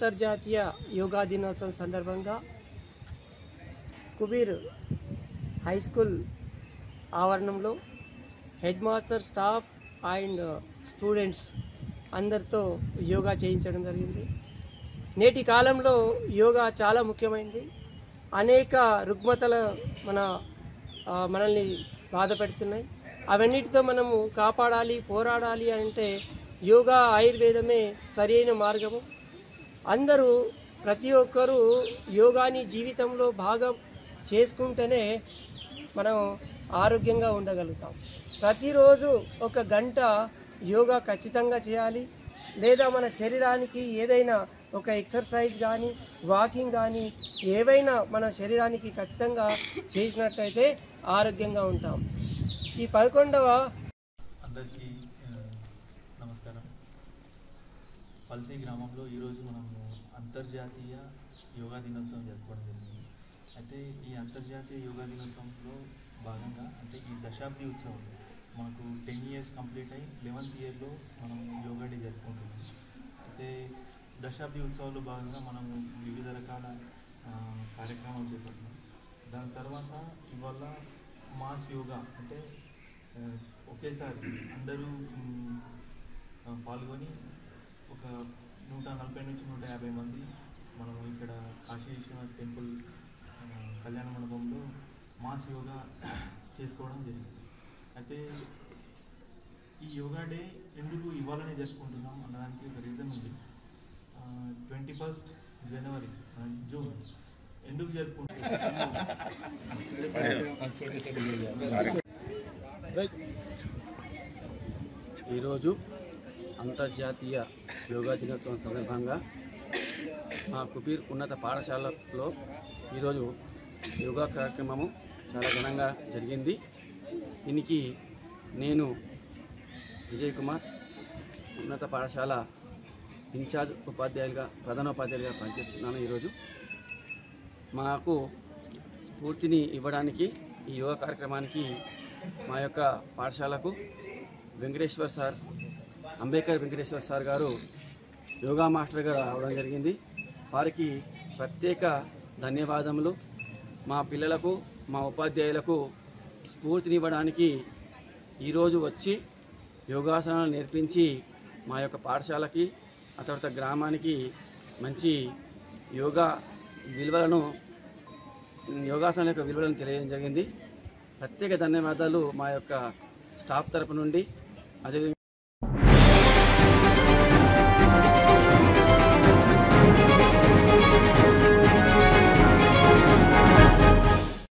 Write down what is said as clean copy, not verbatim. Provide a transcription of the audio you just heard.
అంతర్జాతీయ యోగా దినోత్సవం సందర్భంగా కుబీర్ హై స్కూల్ ఆవరణంలో head master, staff and students అందరితో యోగా చేయించడం జరిగింది. నేటి కాలంలో యోగా చాలా ముఖ్యమైనది. అనేక రుగ్మతలు మనల్ని బాధ పెడుతున్నాయి. అవన్నిటితో మనము కాపాడాలి, పోరాడాలి అంటే యోగా, ఆయుర్వేదమే సరైన మార్గము. అందరూ ప్రతి ఒక్కరూ యోగాని జీవితంలో భాగం చేసుకుంటేనే మనం ఆరోగ్యంగా ఉండగలుగుతాం. ప్రతిరోజు 1 గంట యోగా ఖచ్చితంగా చేయాలి. లేదా మన శరీరానికి ఏదైనా ఒక ఎక్సర్సైజ్ కానీ, వాకింగ్ కానీ ఏవైనా మన శరీరానికి ఖచ్చితంగా చేసినట్టయితే ఆరోగ్యంగా ఉంటాం. ఈ 11వ అందరికీ నమస్కారం. పల్సీ గ్రామంలో ఈరోజు మనము అంతర్జాతీయ యోగా దినోత్సవం జరుపుకోవడం జరిగింది. అయితే ఈ అంతర్జాతీయ యోగా దినోత్సవంలో భాగంగా అంటే ఈ దశాబ్ది ఉత్సవం మనకు 10 years కంప్లీట్ అయ్యి 11th yearలో మనం యోగా డే జరుపుకుంటున్నాం. అయితే దశాబ్ది ఉత్సవాల్లో భాగంగా మనము వివిధ రకాల కార్యక్రమాలు చేపడుతున్నాం. దాని తర్వాత ఇవాళ మాస్ యోగా అంటే ఒకేసారి అందరూ పాల్గొని ఒక 140 నుంచి 150 మంది మనము ఇక్కడ కాశీ విశ్వనాథ్ టెంపుల్ కళ్యాణ మండపంలో మాస్ యోగా చేసుకోవడం జరిగింది. అయితే ఈ యోగా డే ఎందుకు ఇవ్వాలని జరుపుకుంటున్నాం అన్నదానికి ఒక రీజన్ ఉంది. 21st January జూన్ ఎందుకు జరుపుకుంటున్నాం? ఈరోజు అంతర్జాతీయ యోగా దినోత్సవం సందర్భంగా మా కుబీర్ ఉన్నత పాఠశాలలో ఈరోజు యోగా కార్యక్రమము చాలా ఘనంగా జరిగింది. దీనికి నేను విజయ్ కుమార్ ఉన్నత పాఠశాల ఇన్ఛార్జ్ ప్రధానోపాధ్యాయులుగా పనిచేస్తున్నాను. ఈరోజు మాకు స్ఫూర్తిని ఇవ్వడానికి ఈ యోగా కార్యక్రమానికి మా యొక్క పాఠశాలకు అంబేద్కర్ వెంకటేశ్వర్ సార్ గారు యోగా మాస్టర్గా రావడం జరిగింది. వారికి ప్రత్యేక ధన్యవాదములు. మా పిల్లలకు, మా ఉపాధ్యాయులకు స్ఫూర్తినివ్వడానికి ఈరోజు వచ్చి యోగాసనాలు నేర్పించి మా యొక్క పాఠశాలకి, ఆ తర్వాత గ్రామానికి మంచి యోగాసనాల యొక్క విలువలను తెలియజేయడం జరిగింది. ప్రత్యేక ధన్యవాదాలు మా యొక్క స్టాఫ్ తరపు నుండి. అదేవిధంగా